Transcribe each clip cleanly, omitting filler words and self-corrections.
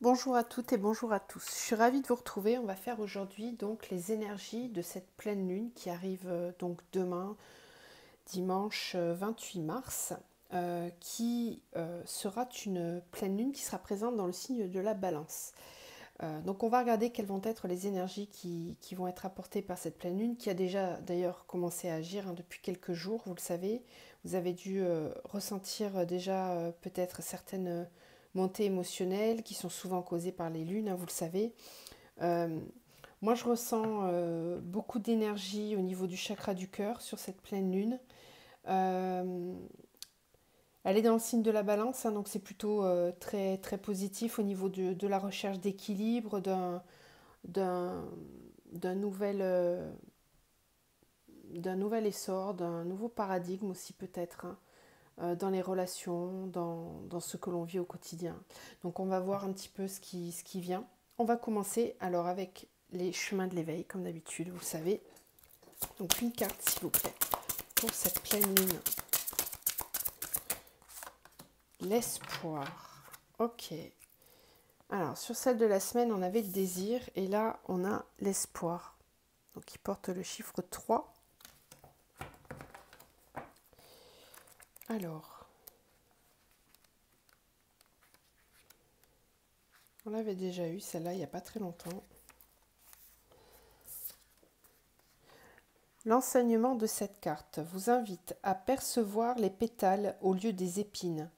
Bonjour à toutes et bonjour à tous. Je suis ravie de vous retrouver. On va faire aujourd'hui donc les énergies de cette pleine lune qui arrive donc demain, dimanche 28 mars, qui sera une pleine lune qui sera présente dans le signe de la Balance. Donc on va regarder quelles vont être les énergies qui vont être apportées par cette pleine lune, qui a déjà d'ailleurs commencé à agir depuis quelques jours, vous le savez. Vous avez dû ressentir déjà peut-être certaines montées émotionnelles qui sont souvent causées par les lunes, hein, vous le savez. Euh, Moi je ressens beaucoup d'énergie au niveau du chakra du cœur sur cette pleine lune. Euh, Elle est dans le signe de la Balance, hein, donc c'est plutôt très, très positif au niveau de la recherche d'équilibre, d'un d'un nouvel, d'un nouvel essor, d'un nouveau paradigme aussi peut-être, hein, dans les relations, dans ce que l'on vit au quotidien. Donc on va voir un petit peu ce qui vient. On va commencer alors avec les chemins de l'éveil, comme d'habitude, vous le savez. Donc une carte s'il vous plaît pour cette pleine lune. L'espoir. Ok. Alors sur celle de la semaine, on avait le désir et là on a l'espoir. Donc il porte le chiffre 3. Alors, on l'avait déjà eu celle-là il n'y a pas très longtemps. L'enseignement de cette carte vous invite à percevoir les pétales au lieu des épines.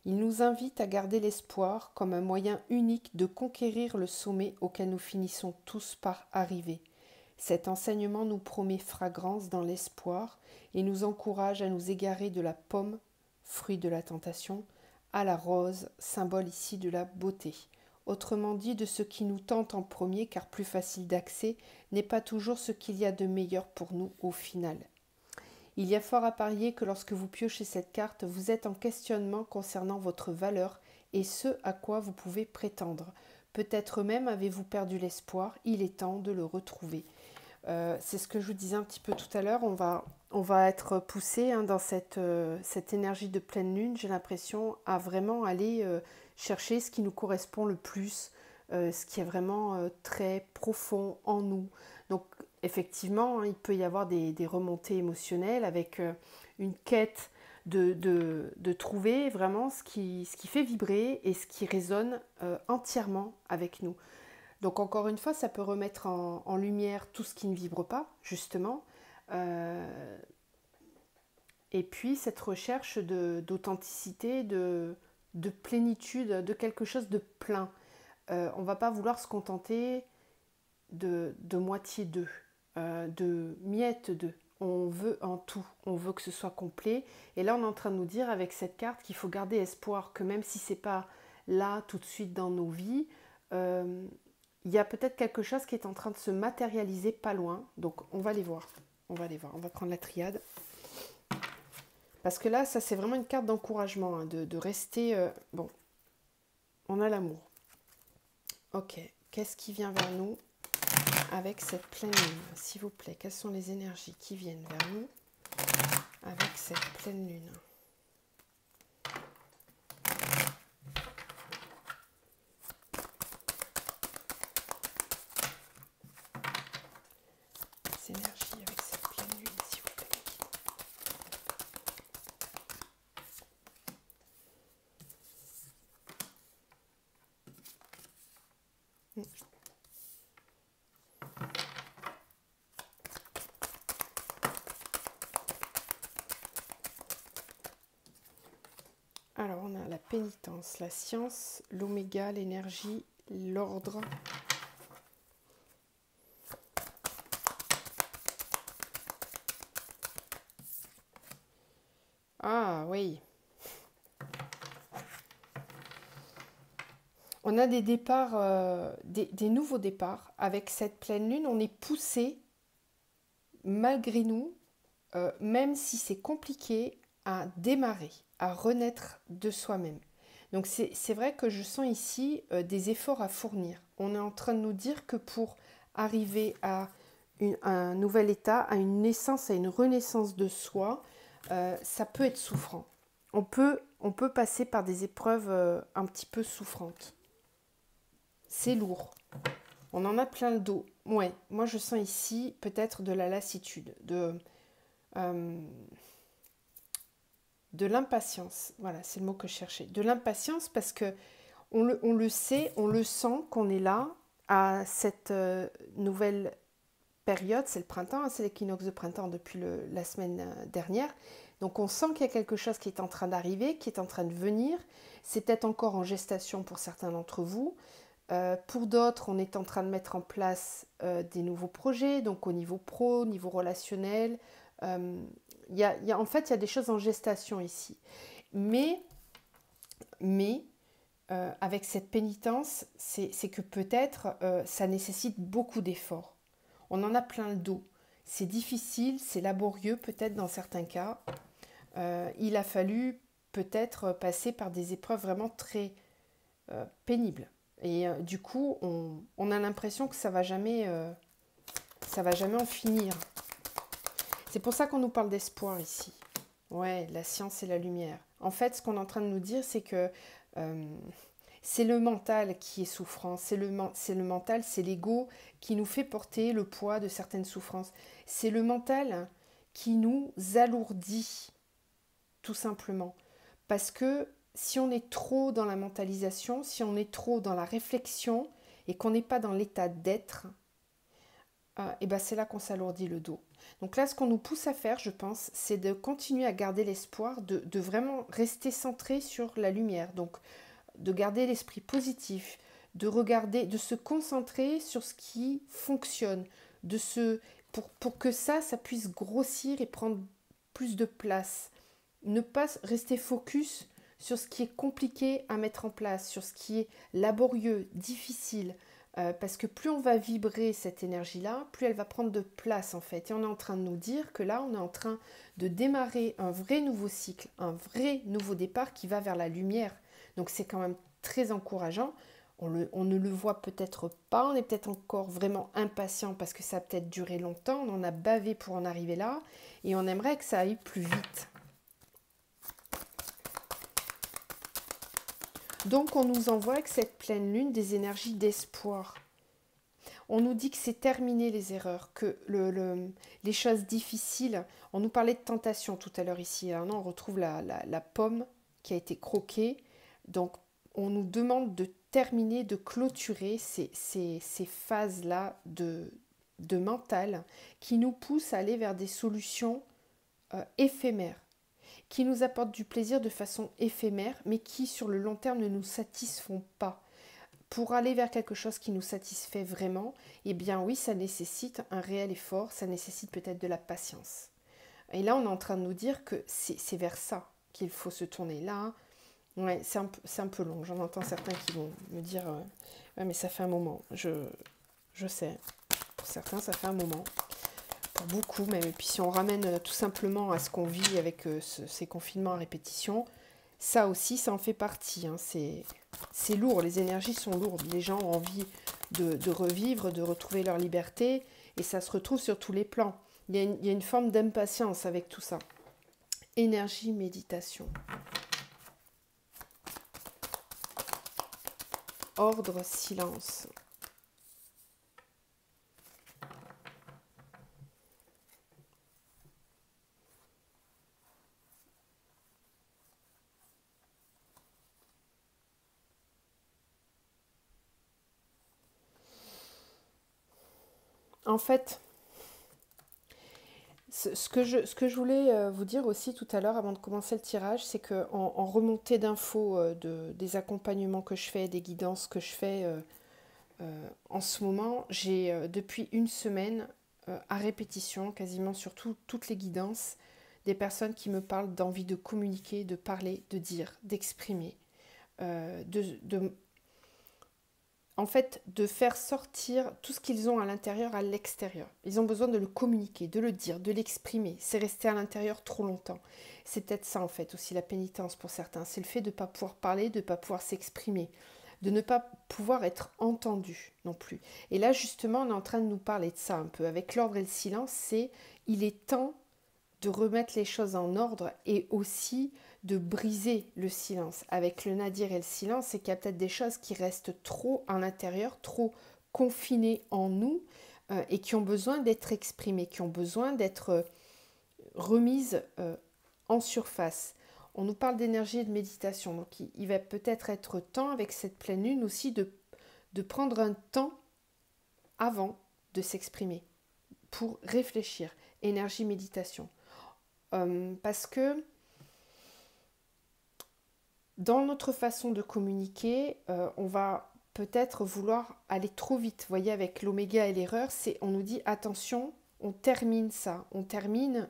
Il nous invite à garder l'espoir comme un moyen unique de conquérir le sommet auquel nous finissons tous par arriver. Cet enseignement nous promet fragrance dans l'espoir et nous encourage à nous égarer de la pomme, fruit de la tentation, à la rose, symbole ici de la beauté. Autrement dit, de ce qui nous tente en premier, car plus facile d'accès, n'est pas toujours ce qu'il y a de meilleur pour nous au final. Il y a fort à parier que lorsque vous piochez cette carte, vous êtes en questionnement concernant votre valeur et ce à quoi vous pouvez prétendre. Peut-être même avez-vous perdu l'espoir, il est temps de le retrouver. C'est ce que je vous disais un petit peu tout à l'heure, on va être poussé, hein, dans cette énergie de pleine lune, j'ai l'impression, à vraiment aller chercher ce qui nous correspond le plus, ce qui est vraiment très profond en nous. Donc effectivement, hein, il peut y avoir des remontées émotionnelles avec une quête de trouver vraiment ce qui fait vibrer et ce qui résonne entièrement avec nous. Donc encore une fois, ça peut remettre en lumière tout ce qui ne vibre pas, justement. Euh, et puis cette recherche d'authenticité, de plénitude, de quelque chose de plein. On ne va pas vouloir se contenter de moitié d'eux, de miettes d'eux. On veut en tout, on veut que ce soit complet. Et là, on est en train de nous dire avec cette carte qu'il faut garder espoir, que même si ce n'est pas là tout de suite dans nos vies, euh, il y a peut-être quelque chose qui est en train de se matérialiser pas loin. Donc on va les voir. On va les voir. On va prendre la triade. Parce que là, ça c'est vraiment une carte d'encouragement, hein, de rester... bon, on a l'amour. Ok, qu'est-ce qui vient vers nous avec cette pleine lune, s'il vous plaît? Quelles sont les énergies qui viennent vers nous avec cette pleine lune? Les énergies avec cette pleine lune, s'il vous plaît. Alors on a la pénitence, la science, l'oméga, l'énergie, l'ordre. Ah oui. On a des départs, des nouveaux départs. Avec cette pleine lune, on est poussé, malgré nous, même si c'est compliqué, à démarrer, à renaître de soi-même. Donc c'est vrai que je sens ici des efforts à fournir. On est en train de nous dire que pour arriver à un nouvel état, à une naissance, à une renaissance de soi, ça peut être souffrant. On peut passer par des épreuves un petit peu souffrantes. c'est lourd. On en a plein le dos. Ouais, moi je sens ici peut-être de la lassitude, de l'impatience. Voilà, c'est le mot que je cherchais. De l'impatience parce que on le sait, on le sent qu'on est là à cette nouvelle période. C'est le printemps, hein, c'est l'équinoxe de printemps depuis la semaine dernière. Donc on sent qu'il y a quelque chose qui est en train d'arriver, qui est en train de venir. C'est peut-être encore en gestation pour certains d'entre vous. Pour d'autres, on est en train de mettre en place des nouveaux projets, donc au niveau pro, au niveau relationnel. En fait, il y a des choses en gestation ici. Mais avec cette pénitence, c'est que peut-être ça nécessite beaucoup d'efforts. On en a plein le dos. C'est difficile, c'est laborieux peut-être dans certains cas. Il a fallu peut-être passer par des épreuves vraiment très pénibles. Et du coup, on a l'impression que ça va jamais en finir. C'est pour ça qu'on nous parle d'espoir ici. Ouais, la science et la lumière. En fait, ce qu'on est en train de nous dire, c'est que c'est le mental qui est souffrant. C'est le mental, c'est l'ego qui nous fait porter le poids de certaines souffrances. C'est le mental qui nous alourdit, tout simplement. Parce que si on est trop dans la mentalisation, si on est trop dans la réflexion et qu'on n'est pas dans l'état d'être, et ben c'est là qu'on s'alourdit le dos. Donc là, ce qu'on nous pousse à faire, je pense, c'est de continuer à garder l'espoir, de vraiment rester centré sur la lumière. Donc, de garder l'esprit positif, de regarder, de se concentrer sur ce qui fonctionne, pour que ça puisse grossir et prendre plus de place. Ne pas rester focus sur ce qui est compliqué à mettre en place, sur ce qui est laborieux, difficile, parce que plus on va vibrer cette énergie-là, plus elle va prendre de place en fait. Et on est en train de nous dire que là, on est en train de démarrer un vrai nouveau cycle, un vrai nouveau départ qui va vers la lumière. Donc c'est quand même très encourageant. On ne le voit peut-être pas, on est peut-être encore vraiment impatient parce que ça a peut-être duré longtemps, on en a bavé pour en arriver là, et on aimerait que ça aille plus vite. Donc on nous envoie avec cette pleine lune des énergies d'espoir. On nous dit que c'est terminé les erreurs, que les choses difficiles, on nous parlait de tentation tout à l'heure ici, hein, on retrouve la pomme qui a été croquée, donc on nous demande de terminer, de clôturer ces phases-là de mental qui nous poussent à aller vers des solutions éphémères, qui nous apportent du plaisir de façon éphémère, mais qui sur le long terme ne nous satisfont pas. Pour aller vers quelque chose qui nous satisfait vraiment, eh bien oui, ça nécessite un réel effort, ça nécessite peut-être de la patience. Et là, on est en train de nous dire que c'est vers ça qu'il faut se tourner. Là, ouais, c'est un peu long. J'en entends certains qui vont me dire ouais, mais ça fait un moment. Je sais. Pour certains, ça fait un moment. Pour beaucoup même. Et puis si on ramène tout simplement à ce qu'on vit avec ces confinements à répétition, ça aussi, ça en fait partie. Hein. C'est lourd, les énergies sont lourdes. Les gens ont envie de revivre, de retrouver leur liberté. Et ça se retrouve sur tous les plans. Il y a une forme d'impatience avec tout ça. Énergie, méditation. Ordre, silence. En fait, ce que je voulais vous dire aussi tout à l'heure avant de commencer le tirage, c'est qu'en remontée d'infos des accompagnements que je fais, des guidances que je fais en ce moment, j'ai depuis une semaine à répétition, quasiment sur toutes les guidances, des personnes qui me parlent d'envie de communiquer, de parler, de dire, d'exprimer, en fait, de faire sortir tout ce qu'ils ont à l'intérieur à l'extérieur. Ils ont besoin de le communiquer, de le dire, de l'exprimer. C'est resté à l'intérieur trop longtemps. C'est peut-être ça, en fait, aussi la pénitence pour certains. C'est le fait de ne pas pouvoir parler, de ne pas pouvoir s'exprimer, de ne pas pouvoir être entendu non plus. Et là, justement, on est en train de nous parler de ça un peu. Avec l'ordre et le silence, il est temps de remettre les choses en ordre et aussi de briser le silence. Avec le nadir et le silence, c'est qu'il y a peut-être des choses qui restent trop à l'intérieur, trop confinées en nous et qui ont besoin d'être exprimées, qui ont besoin d'être remises en surface. On nous parle d'énergie et de méditation, donc il va peut-être être temps avec cette pleine lune aussi de prendre un temps avant de s'exprimer pour réfléchir. Énergie, méditation. Parce que dans notre façon de communiquer, on va peut-être vouloir aller trop vite. Vous voyez, avec l'oméga et l'erreur, on nous dit attention, on termine ça, on termine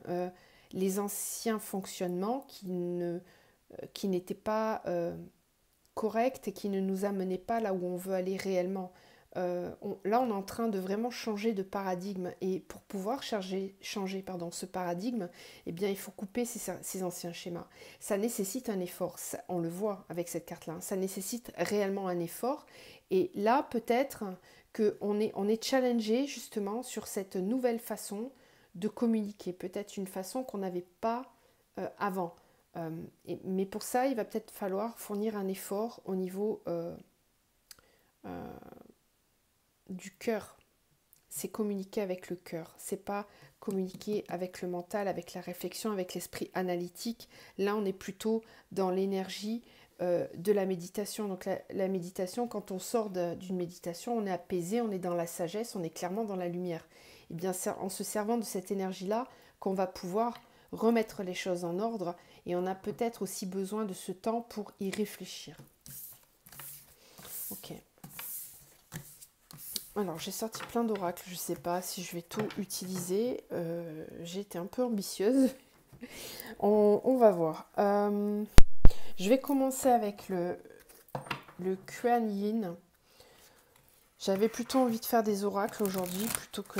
les anciens fonctionnements qui n'étaient pas corrects et qui ne nous amenaient pas là où on veut aller réellement. Là, on est en train de vraiment changer de paradigme. Et pour pouvoir changer ce paradigme, eh bien, il faut couper ces anciens schémas. Ça nécessite un effort. On le voit avec cette carte-là. Ça nécessite réellement un effort. Et là, peut-être qu'on est challengé justement sur cette nouvelle façon de communiquer. Peut-être une façon qu'on n'avait pas avant. Mais pour ça, il va peut-être falloir fournir un effort au niveau du cœur. C'est communiquer avec le cœur. C'est pas communiquer avec le mental, avec la réflexion, avec l'esprit analytique. Là, on est plutôt dans l'énergie de la méditation. Donc la méditation, quand on sort d'une méditation, on est apaisé, on est dans la sagesse, on est clairement dans la lumière. Et bien, c'est en se servant de cette énergie-là qu'on va pouvoir remettre les choses en ordre. Et on a peut-être aussi besoin de ce temps pour y réfléchir. Ok. Alors, j'ai sorti plein d'oracles, je ne sais pas si je vais tout utiliser. J'ai été un peu ambitieuse. On va voir. Je vais commencer avec le Kuan Yin. J'avais plutôt envie de faire des oracles aujourd'hui plutôt que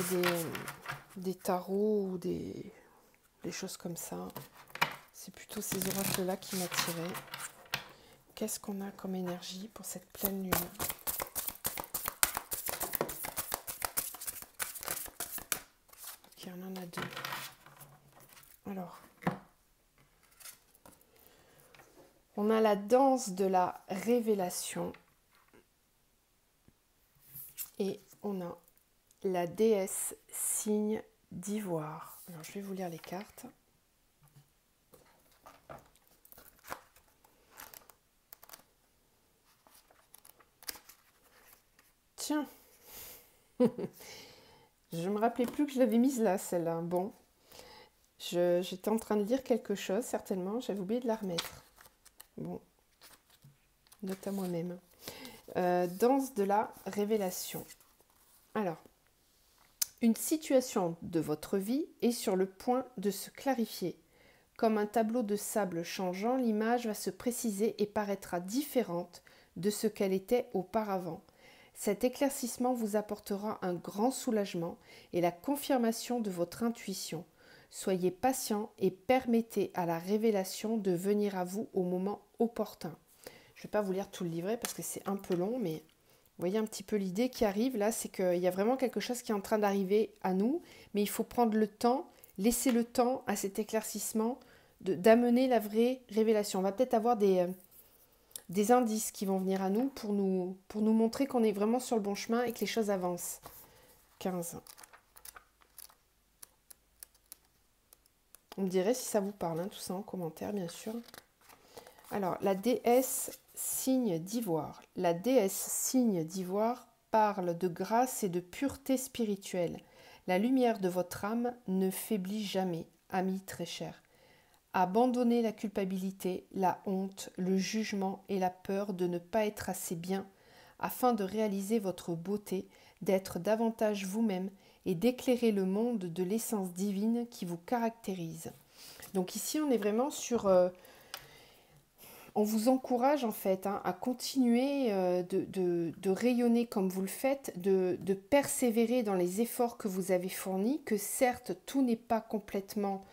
des tarots ou des choses comme ça. C'est plutôt ces oracles-là qui m'attiraient. Qu'est-ce qu'on a comme énergie pour cette pleine lune ? Ok, on en a deux. Alors, on a la danse de la révélation et on a la déesse signe d'ivoire. Alors, je vais vous lire les cartes. Tiens, je me rappelais plus que je l'avais mise là, celle-là. Bon, j'étais en train de lire quelque chose, certainement, j'avais oublié de la remettre. Bon, note à moi-même. Danse de la révélation. Alors, une situation de votre vie est sur le point de se clarifier. Comme un tableau de sable changeant, l'image va se préciser et paraîtra différente de ce qu'elle était auparavant. Cet éclaircissement vous apportera un grand soulagement et la confirmation de votre intuition. Soyez patient et permettez à la révélation de venir à vous au moment opportun. Je ne vais pas vous lire tout le livret parce que c'est un peu long, mais vous voyez un petit peu l'idée qui arrive là, c'est qu'il y a vraiment quelque chose qui est en train d'arriver à nous, mais il faut prendre le temps, laisser le temps à cet éclaircissement d'amener la vraie révélation. On va peut-être avoir des indices qui vont venir à nous pour nous montrer qu'on est vraiment sur le bon chemin et que les choses avancent. 15. On me dirait si ça vous parle, hein, tout ça en commentaire, bien sûr. Alors, la déesse signe d'ivoire. La déesse signe d'ivoire parle de grâce et de pureté spirituelle. La lumière de votre âme ne faiblit jamais, ami très cher. Abandonnez la culpabilité, la honte, le jugement et la peur de ne pas être assez bien afin de réaliser votre beauté, d'être davantage vous-même et d'éclairer le monde de l'essence divine qui vous caractérise. Donc ici, on est vraiment sur... on vous encourage en fait à continuer de rayonner comme vous le faites, de persévérer dans les efforts que vous avez fournis, que certes, tout n'est pas complètement...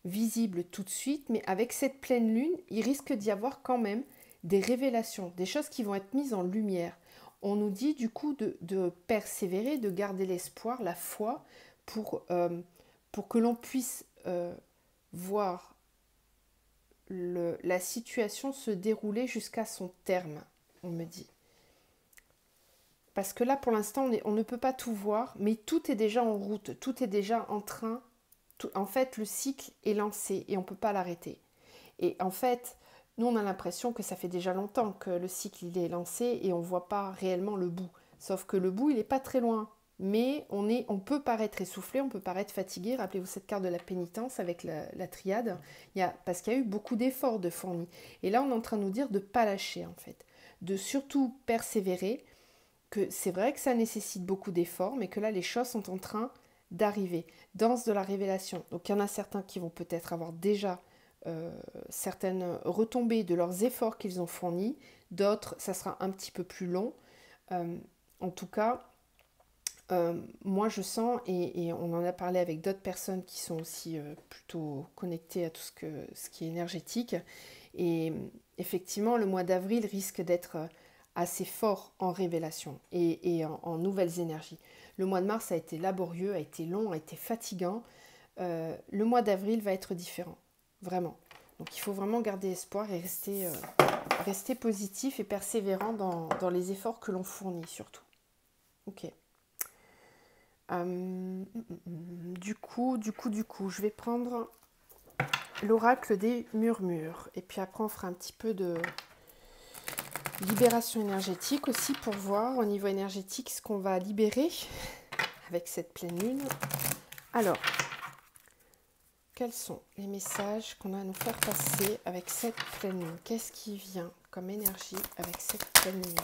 visible tout de suite, mais avec cette pleine lune, il risque d'y avoir quand même des révélations, des choses qui vont être mises en lumière. On nous dit du coup de persévérer, de garder l'espoir, la foi, pour que l'on puisse voir la situation se dérouler jusqu'à son terme, on me dit. Parce que là, pour l'instant, on ne peut pas tout voir, mais tout est déjà en route, tout est déjà en train. En fait, le cycle est lancé et on ne peut pas l'arrêter. Et en fait, nous, on a l'impression que ça fait déjà longtemps que le cycle il est lancé et on ne voit pas réellement le bout. Sauf que le bout, il n'est pas très loin. Mais on peut paraître essoufflé, on peut paraître fatigué. Rappelez-vous cette carte de la pénitence avec la triade. Parce qu'il y a eu beaucoup d'efforts de fournis. Et là, on est en train de nous dire de ne pas lâcher, en fait. De surtout persévérer, que c'est vrai que ça nécessite beaucoup d'efforts, mais que là, les choses sont en train d'arriver. Danse de la révélation. Donc, il y en a certains qui vont peut-être avoir déjà certaines retombées de leurs efforts qu'ils ont fournis. D'autres, ça sera un petit peu plus long. En tout cas, moi je sens, et on en a parlé avec d'autres personnes qui sont aussi plutôt connectées à tout ce qui est énergétique, et effectivement le mois d'avril risque d'être assez fort en révélation et en nouvelles énergies. Le mois de mars a été laborieux, a été long, a été fatigant. Le mois d'avril va être différent, vraiment. Donc il faut vraiment garder espoir et rester positif et persévérant dans les efforts que l'on fournit surtout. Ok. Du coup, je vais prendre l'oracle des murmures. Et puis après, on fera un petit peu de libération énergétique aussi pour voir au niveau énergétique ce qu'on va libérer avec cette pleine lune. Alors, quels sont les messages qu'on a à nous faire passer avec cette pleine lune? Qu'est-ce qui vient comme énergie avec cette pleine lune?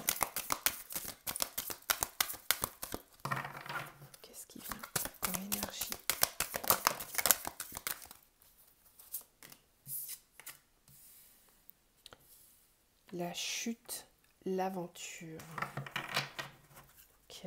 Qu'est-ce qui vient comme énergie? La chute, l'aventure. Ok.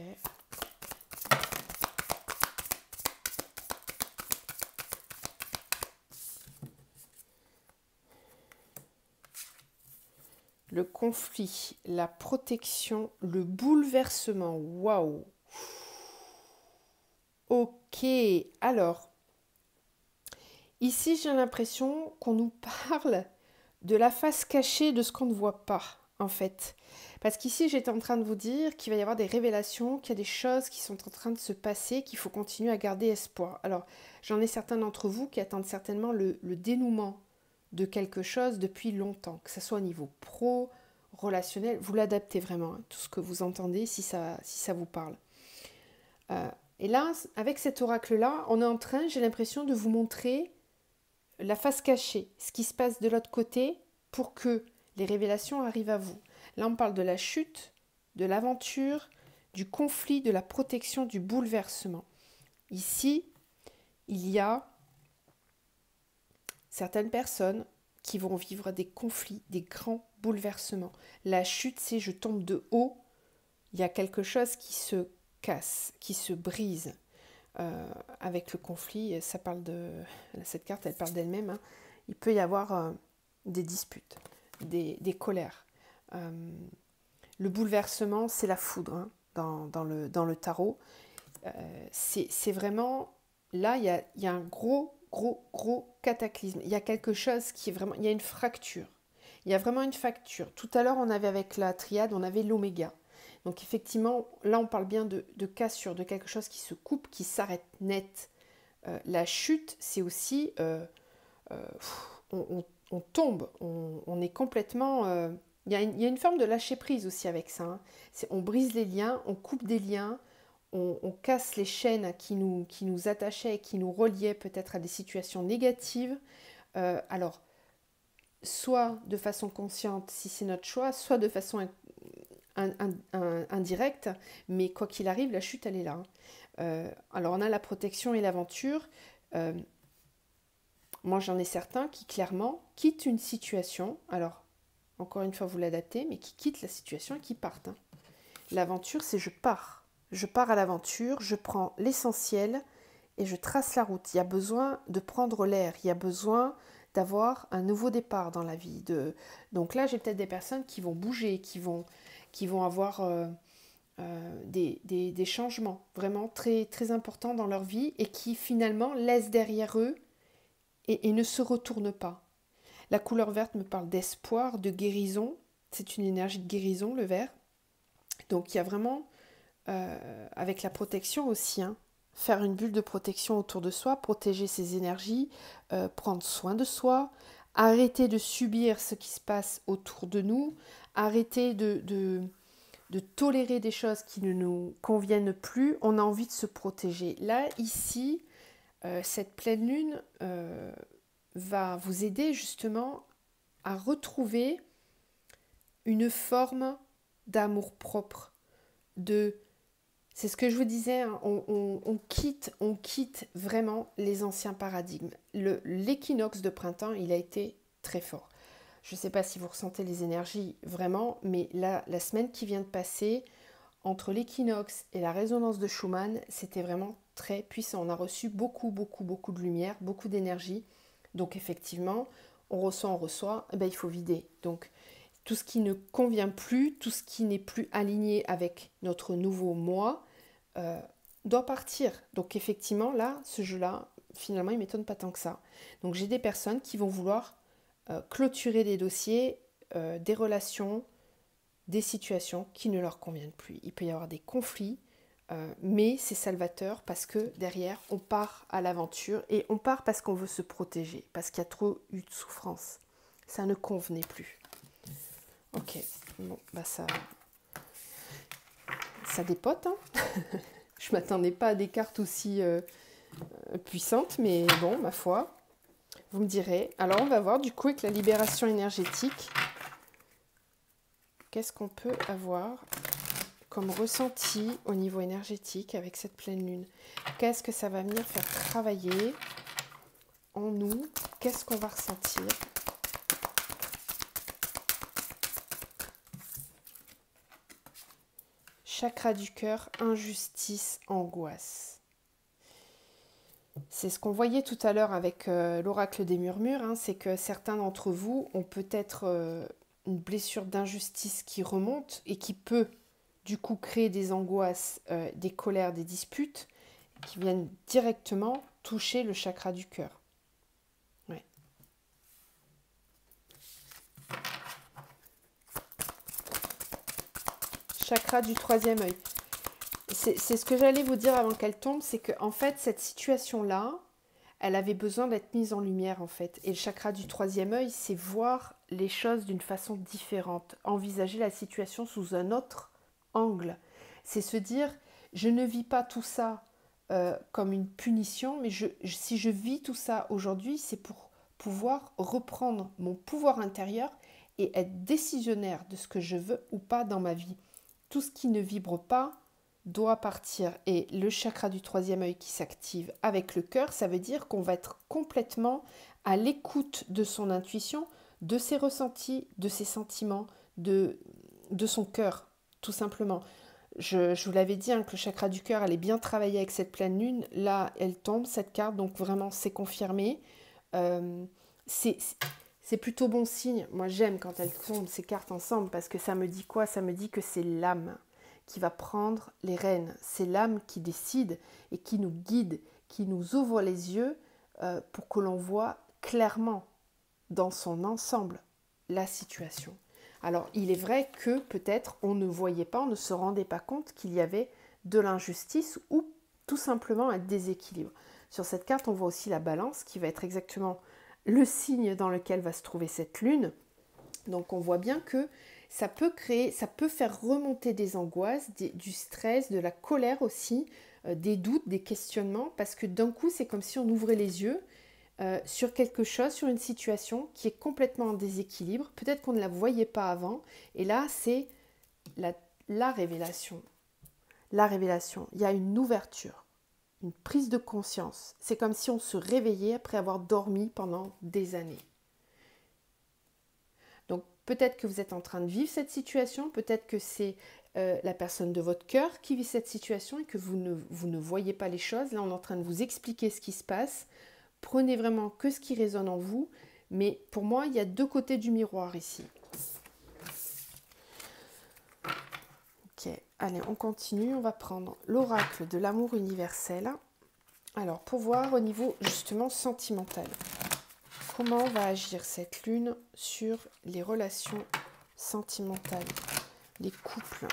Le conflit, la protection, le bouleversement. Waouh! Ok, alors, ici j'ai l'impression qu'on nous parle de la face cachée de ce qu'on ne voit pas, en fait. Parce qu'ici j'étais en train de vous dire qu'il va y avoir des révélations, qu'il y a des choses qui sont en train de se passer, qu'il faut continuer à garder espoir. Alors, j'en ai certains d'entre vous qui attendent certainement le dénouement de quelque chose depuis longtemps, que ce soit au niveau pro, relationnel, vous l'adaptez vraiment, hein, tout ce que vous entendez, si ça vous parle. Et là, avec cet oracle-là, on est en train, j'ai l'impression, de vous montrer la face cachée, ce qui se passe de l'autre côté pour que les révélations arrivent à vous. Là, on parle de la chute, de l'aventure, du conflit, de la protection, du bouleversement. Ici, il y a certaines personnes qui vont vivre des conflits, des grands bouleversements. La chute, c'est je tombe de haut, il y a quelque chose qui se casse, qui se brise. Avec le conflit, ça parle cette carte, elle parle d'elle-même. Hein. Il peut y avoir des disputes, des colères. Le bouleversement, c'est la foudre hein, dans le tarot. C'est vraiment... Là, il y a un gros cataclysme. Il y a quelque chose qui est vraiment... Il y a une fracture. Il y a vraiment une fracture. Tout à l'heure, on avait avec la triade, on avait l'oméga. Donc effectivement, là, on parle bien de cassure, de quelque chose qui se coupe, qui s'arrête net. La chute, c'est aussi... on tombe, on est complètement... Il y a une forme de lâcher-prise aussi avec ça. Hein. On brise les liens, on coupe des liens, on casse les chaînes qui nous attachaient et qui nous reliaient peut-être à des situations négatives. Alors, soit de façon consciente, si c'est notre choix, soit de façon indirecte, mais quoi qu'il arrive, la chute, elle est là. Alors, on a la protection et l'aventure. Moi, j'en ai certains qui, clairement, quittent une situation. Alors, encore une fois, vous l'adaptez, mais qui quittent la situation et qui partent. Hein. L'aventure, c'est je pars. Je pars à l'aventure, je prends l'essentiel et je trace la route. Il y a besoin de prendre l'air, il y a besoin d'avoir un nouveau départ dans la vie. Donc là, j'ai peut-être des personnes qui vont bouger, qui vont avoir des changements vraiment très, très importants dans leur vie et qui finalement laissent derrière eux et ne se retournent pas. La couleur verte me parle d'espoir, de guérison. C'est une énergie de guérison, le vert. Donc il y a vraiment, avec la protection aussi, hein, faire une bulle de protection autour de soi, protéger ses énergies, prendre soin de soi, arrêter de subir ce qui se passe autour de nous, arrêter de tolérer des choses qui ne nous conviennent plus. On a envie de se protéger. Là, ici, cette pleine lune va vous aider justement à retrouver une forme d'amour-propre, c'est ce que je vous disais, hein, on quitte vraiment les anciens paradigmes. L'équinoxe de printemps, il a été très fort. Je ne sais pas si vous ressentez les énergies vraiment, mais la semaine qui vient de passer, entre l'équinoxe et la résonance de Schumann, c'était vraiment très puissant. On a reçu beaucoup de lumière, beaucoup d'énergie. Donc effectivement, on reçoit, et ben, il faut vider. Donc tout ce qui ne convient plus, tout ce qui n'est plus aligné avec notre nouveau moi, doit partir. Donc effectivement, là, ce jeu-là, finalement, il ne m'étonne pas tant que ça. Donc j'ai des personnes qui vont vouloir clôturer des dossiers, des relations, des situations qui ne leur conviennent plus. Il peut y avoir des conflits, mais c'est salvateur parce que derrière, on part à l'aventure et on part parce qu'on veut se protéger, parce qu'il y a trop eu de souffrance. Ça ne convenait plus. Ok, bon, bah ça dépote, hein. Je ne m'attendais pas à des cartes aussi puissantes, mais bon, ma foi, vous me direz. Alors, on va voir du coup avec la libération énergétique, qu'est-ce qu'on peut avoir comme ressenti au niveau énergétique avec cette pleine lune. Qu'est-ce que ça va venir faire travailler en nous? Qu'est-ce qu'on va ressentir? Chakra du cœur, injustice, angoisse. C'est ce qu'on voyait tout à l'heure avec l'oracle des murmures, hein, c'est que certains d'entre vous ont peut-être une blessure d'injustice qui remonte et qui peut du coup créer des angoisses, des colères, des disputes qui viennent directement toucher le chakra du cœur. Ouais. Chakra du troisième œil. C'est ce que j'allais vous dire avant qu'elle tombe, c'est que en fait cette situation-là, elle avait besoin d'être mise en lumière en fait. Et le chakra du troisième œil, c'est voir les choses d'une façon différente, envisager la situation sous un autre angle. C'est se dire, je ne vis pas tout ça comme une punition, mais si je vis tout ça aujourd'hui, c'est pour pouvoir reprendre mon pouvoir intérieur et être décisionnaire de ce que je veux ou pas dans ma vie. Tout ce qui ne vibre pas doit partir. Et le chakra du troisième œil qui s'active avec le cœur, ça veut dire qu'on va être complètement à l'écoute de son intuition, de ses ressentis, de ses sentiments, de son cœur, tout simplement. Je vous l'avais dit, hein, que le chakra du cœur allait bien travailler avec cette pleine lune. Là, elle tombe, cette carte, donc vraiment, c'est confirmé. C'est plutôt bon signe. Moi, j'aime quand elles tombent, ces cartes ensemble, parce que ça me dit quoi? Ça me dit que c'est l'âme qui va prendre les rênes. C'est l'âme qui décide et qui nous guide, qui nous ouvre les yeux pour que l'on voit clairement dans son ensemble la situation. Alors, il est vrai que peut-être on ne voyait pas, on ne se rendait pas compte qu'il y avait de l'injustice ou tout simplement un déséquilibre. Sur cette carte, on voit aussi la balance qui va être exactement le signe dans lequel va se trouver cette lune. Donc, on voit bien que ça peut faire remonter des angoisses, du stress, de la colère aussi, des doutes, des questionnements, parce que d'un coup, c'est comme si on ouvrait les yeux sur quelque chose, sur une situation qui est complètement en déséquilibre. Peut-être qu'on ne la voyait pas avant. Et là, c'est la révélation. La révélation. Il y a une ouverture, une prise de conscience. C'est comme si on se réveillait après avoir dormi pendant des années. Donc peut-être que vous êtes en train de vivre cette situation, peut-être que c'est la personne de votre cœur qui vit cette situation et que vous ne voyez pas les choses. Là, on est en train de vous expliquer ce qui se passe. Prenez vraiment que ce qui résonne en vous. Mais pour moi, il y a deux côtés du miroir ici. Ok, allez, on continue. On va prendre l'oracle de l'amour universel. Alors, pour voir au niveau justement sentimental. comment va agir cette lune sur les relations sentimentales, les couples,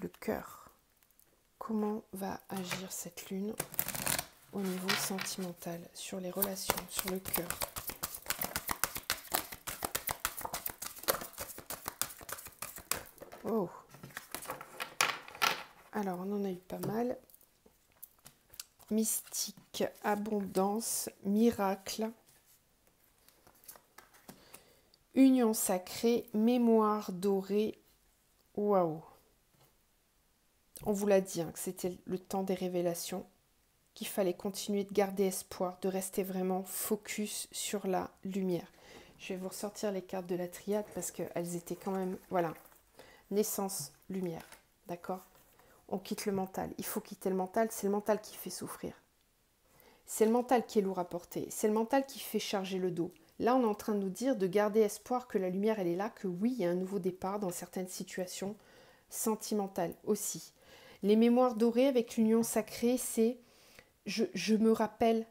le cœur? Comment va agir cette lune au niveau sentimental, sur les relations, sur le cœur? Oh! Alors, on en a eu pas mal. Mystique, abondance, miracle, union sacrée, mémoire dorée. Waouh! On vous l'a dit, hein, que c'était le temps des révélations, qu'il fallait continuer de garder espoir, de rester vraiment focus sur la lumière. Je vais vous ressortir les cartes de la triade parce qu'elles étaient quand même... Voilà. Naissance, lumière. D'accord? On quitte le mental. Il faut quitter le mental. C'est le mental qui fait souffrir. C'est le mental qui est lourd à porter. C'est le mental qui fait charger le dos. Là, on est en train de nous dire de garder espoir que la lumière, elle est là, que oui, il y a un nouveau départ dans certaines situations sentimentales aussi. Les mémoires dorées avec l'union sacrée, c'est je me rappelle,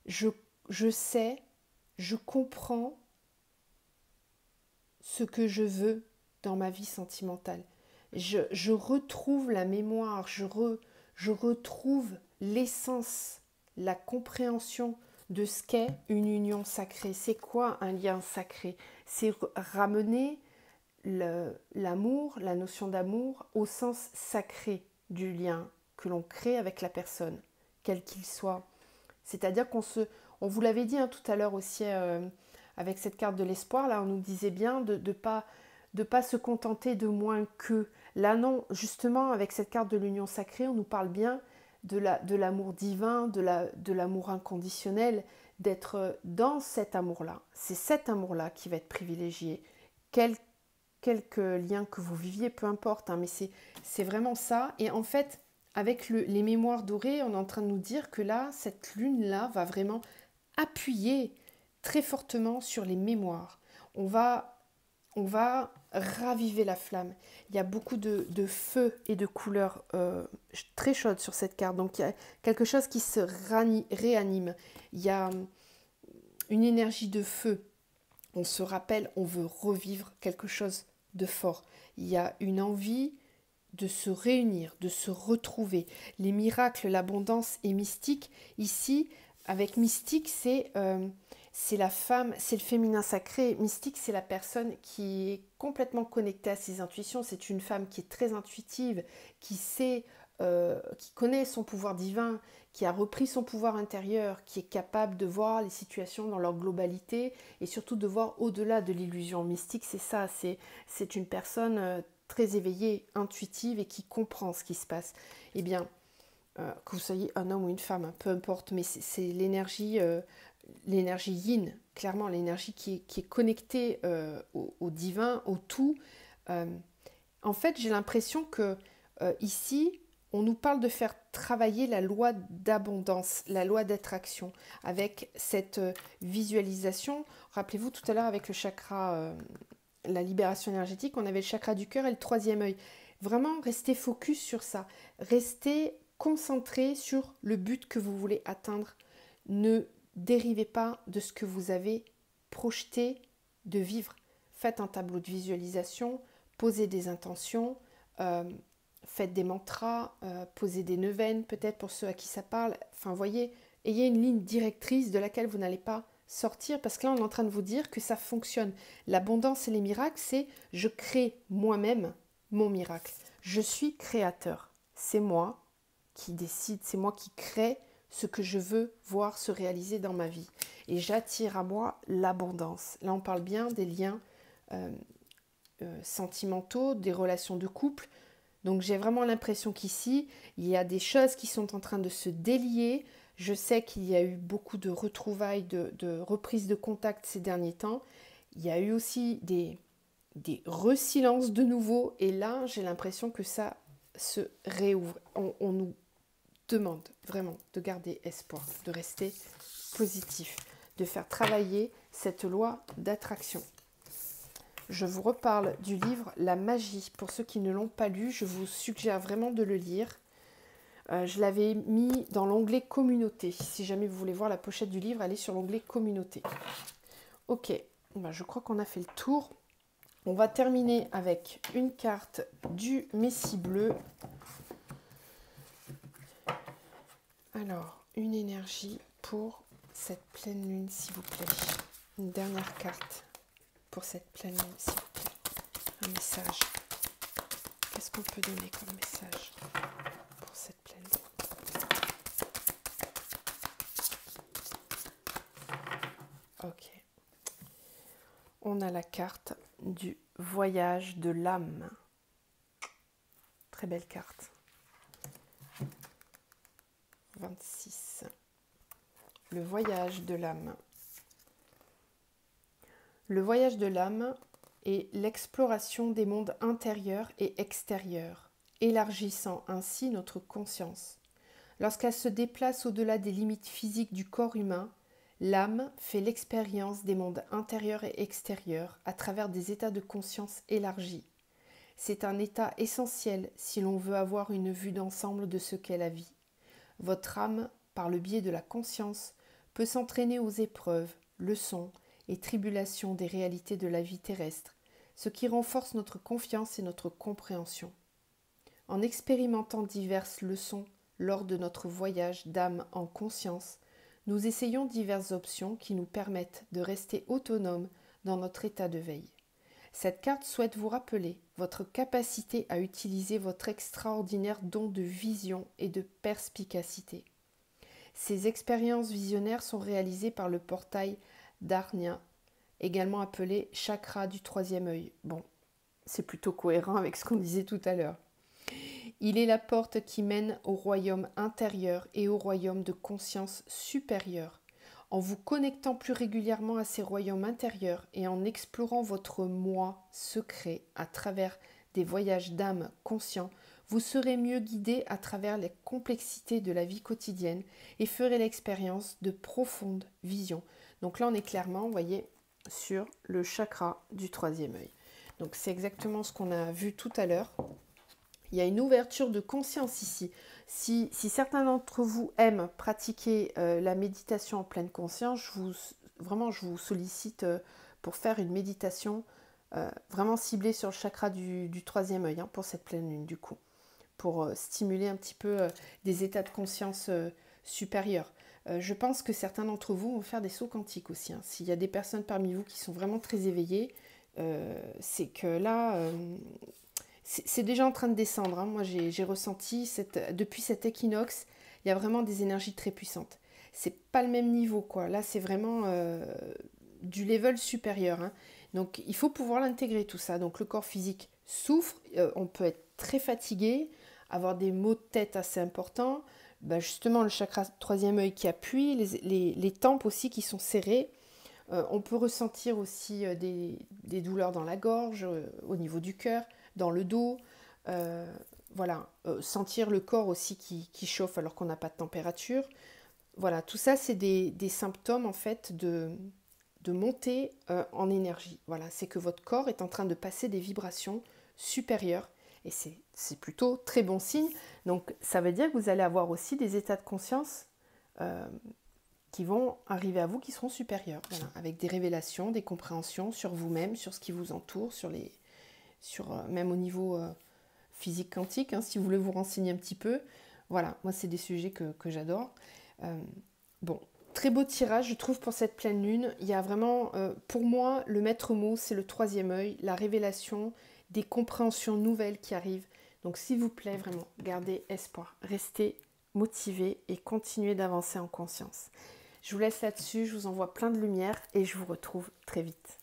je sais, je comprends ce que je veux dans ma vie sentimentale. Je retrouve la mémoire, je retrouve l'essence, la compréhension de ce qu'est une union sacrée. C'est quoi un lien sacré? C'est ramener l'amour, la notion d'amour au sens sacré du lien que l'on crée avec la personne, quel qu'il soit. C'est-à-dire on vous l'avait dit hein, tout à l'heure aussi avec cette carte de l'espoir, là on nous disait bien de pas se contenter de moins que. Là non, justement avec cette carte de l'union sacrée, on nous parle bien de l'amour divin, de l'amour inconditionnel, d'être dans cet amour-là. C'est cet amour-là qui va être privilégié. Quelque lien que vous viviez, peu importe, hein, mais c'est vraiment ça. Et en fait, avec les mémoires dorées, on est en train de nous dire que là, cette lune-là va vraiment appuyer très fortement sur les mémoires. On va raviver la flamme. Il y a beaucoup de feu et de couleurs très chaudes sur cette carte. Donc, il y a quelque chose qui se réanime. Il y a une énergie de feu. On se rappelle, on veut revivre quelque chose de fort. Il y a une envie de se réunir, de se retrouver. Les miracles, l'abondance et mystique. Ici, avec mystique, c'est la femme, c'est le féminin sacré. Mystique, c'est la personne qui est complètement connectée à ses intuitions. C'est une femme qui est très intuitive, qui sait, qui connaît son pouvoir divin, qui a repris son pouvoir intérieur, qui est capable de voir les situations dans leur globalité et surtout de voir au-delà de l'illusion. Mystique, c'est ça, c'est une personne très éveillée, intuitive et qui comprend ce qui se passe. Eh bien, que vous soyez un homme ou une femme, hein, peu importe, mais c'est l'énergie yin, clairement l'énergie qui est connectée au divin, au tout. En fait, j'ai l'impression que ici, on nous parle de faire travailler la loi d'abondance, la loi d'attraction, avec cette visualisation. Rappelez-vous tout à l'heure avec le chakra, la libération énergétique, on avait le chakra du cœur et le troisième œil. Vraiment, restez focus sur ça. Restez concentré sur le but que vous voulez atteindre. Ne dérivez pas de ce que vous avez projeté de vivre. Faites un tableau de visualisation, posez des intentions, faites des mantras, posez des neuvaines peut-être pour ceux à qui ça parle. Enfin, voyez, ayez une ligne directrice de laquelle vous n'allez pas sortir parce que là, on est en train de vous dire que ça fonctionne. L'abondance et les miracles, c'est je crée moi-même mon miracle. Je suis créateur. C'est moi qui décide, c'est moi qui crée ce que je veux voir se réaliser dans ma vie. Et j'attire à moi l'abondance. Là, on parle bien des liens sentimentaux, des relations de couple. Donc, j'ai vraiment l'impression qu'ici, il y a des choses qui sont en train de se délier. Je sais qu'il y a eu beaucoup de retrouvailles, de reprises de contact ces derniers temps. Il y a eu aussi des resilences de nouveau. Et là, j'ai l'impression que ça se réouvre. On nous demande vraiment de garder espoir, de rester positif, de faire travailler cette loi d'attraction. Je vous reparle du livre La magie. Pour ceux qui ne l'ont pas lu, je vous suggère vraiment de le lire. Je l'avais mis dans l'onglet communauté. Si jamais vous voulez voir la pochette du livre, allez sur l'onglet communauté. Ok, ben, je crois qu'on a fait le tour. On va terminer avec une carte du Messie bleu. Alors, une énergie pour cette pleine lune, s'il vous plaît. Une dernière carte pour cette pleine lune, s'il vous plaît. Un message. Qu'est-ce qu'on peut donner comme message pour cette pleine lune? Ok. On a la carte du voyage de l'âme. Très belle carte. 26. Le voyage de l'âme. Le voyage de l'âme est l'exploration des mondes intérieurs et extérieurs, élargissant ainsi notre conscience. Lorsqu'elle se déplace au-delà des limites physiques du corps humain, l'âme fait l'expérience des mondes intérieurs et extérieurs à travers des états de conscience élargis. C'est un état essentiel si l'on veut avoir une vue d'ensemble de ce qu'est la vie. Votre âme, par le biais de la conscience, peut s'entraîner aux épreuves, leçons et tribulations des réalités de la vie terrestre, ce qui renforce notre confiance et notre compréhension. En expérimentant diverses leçons lors de notre voyage d'âme en conscience, nous essayons diverses options qui nous permettent de rester autonomes dans notre état de veille. Cette carte souhaite vous rappeler votre capacité à utiliser votre extraordinaire don de vision et de perspicacité. Ces expériences visionnaires sont réalisées par le portail d'Arnia, également appelé chakra du troisième œil. Bon, c'est plutôt cohérent avec ce qu'on disait tout à l'heure. Il est la porte qui mène au royaume intérieur et au royaume de conscience supérieure. En vous connectant plus régulièrement à ces royaumes intérieurs et en explorant votre moi secret à travers des voyages d'âme conscients, vous serez mieux guidé à travers les complexités de la vie quotidienne et ferez l'expérience de profondes visions. Donc là, on est clairement, vous voyez, sur le chakra du troisième œil. Donc c'est exactement ce qu'on a vu tout à l'heure. Il y a une ouverture de conscience ici. Si certains d'entre vous aiment pratiquer la méditation en pleine conscience, je vous sollicite pour faire une méditation vraiment ciblée sur le chakra du troisième œil, pour cette pleine lune du coup, pour stimuler un petit peu des états de conscience supérieurs. Je pense que certains d'entre vous vont faire des sauts quantiques aussi. S'il y a des personnes parmi vous qui sont vraiment très éveillées, c'est que là... c'est déjà en train de descendre. Moi, j'ai ressenti, depuis cet équinoxe, il y a vraiment des énergies très puissantes. C'est pas le même niveau, quoi. Là, c'est vraiment du level supérieur. Donc, il faut pouvoir l'intégrer, tout ça. Donc, le corps physique souffre. On peut être très fatigué, avoir des maux de tête assez importants. Justement, le chakra troisième œil qui appuie, les tempes aussi qui sont serrées. On peut ressentir aussi des douleurs dans la gorge, au niveau du cœur, dans le dos, sentir le corps aussi qui chauffe alors qu'on n'a pas de température. Voilà, tout ça c'est des symptômes en fait de montée en énergie. Voilà, c'est que votre corps est en train de passer des vibrations supérieures et c'est plutôt très bon signe. Donc ça veut dire que vous allez avoir aussi des états de conscience qui vont arriver à vous, qui seront supérieurs, avec des révélations, des compréhensions sur vous-même, sur ce qui vous entoure, même au niveau physique quantique, si vous voulez vous renseigner un petit peu. Voilà, moi c'est des sujets que j'adore. Très beau tirage, je trouve, pour cette pleine lune. Il y a vraiment, pour moi, le maître mot, c'est le troisième œil, la révélation, des compréhensions nouvelles qui arrivent. Donc s'il vous plaît, vraiment, gardez espoir, restez motivés et continuez d'avancer en conscience. Je vous laisse là-dessus, je vous envoie plein de lumière et je vous retrouve très vite.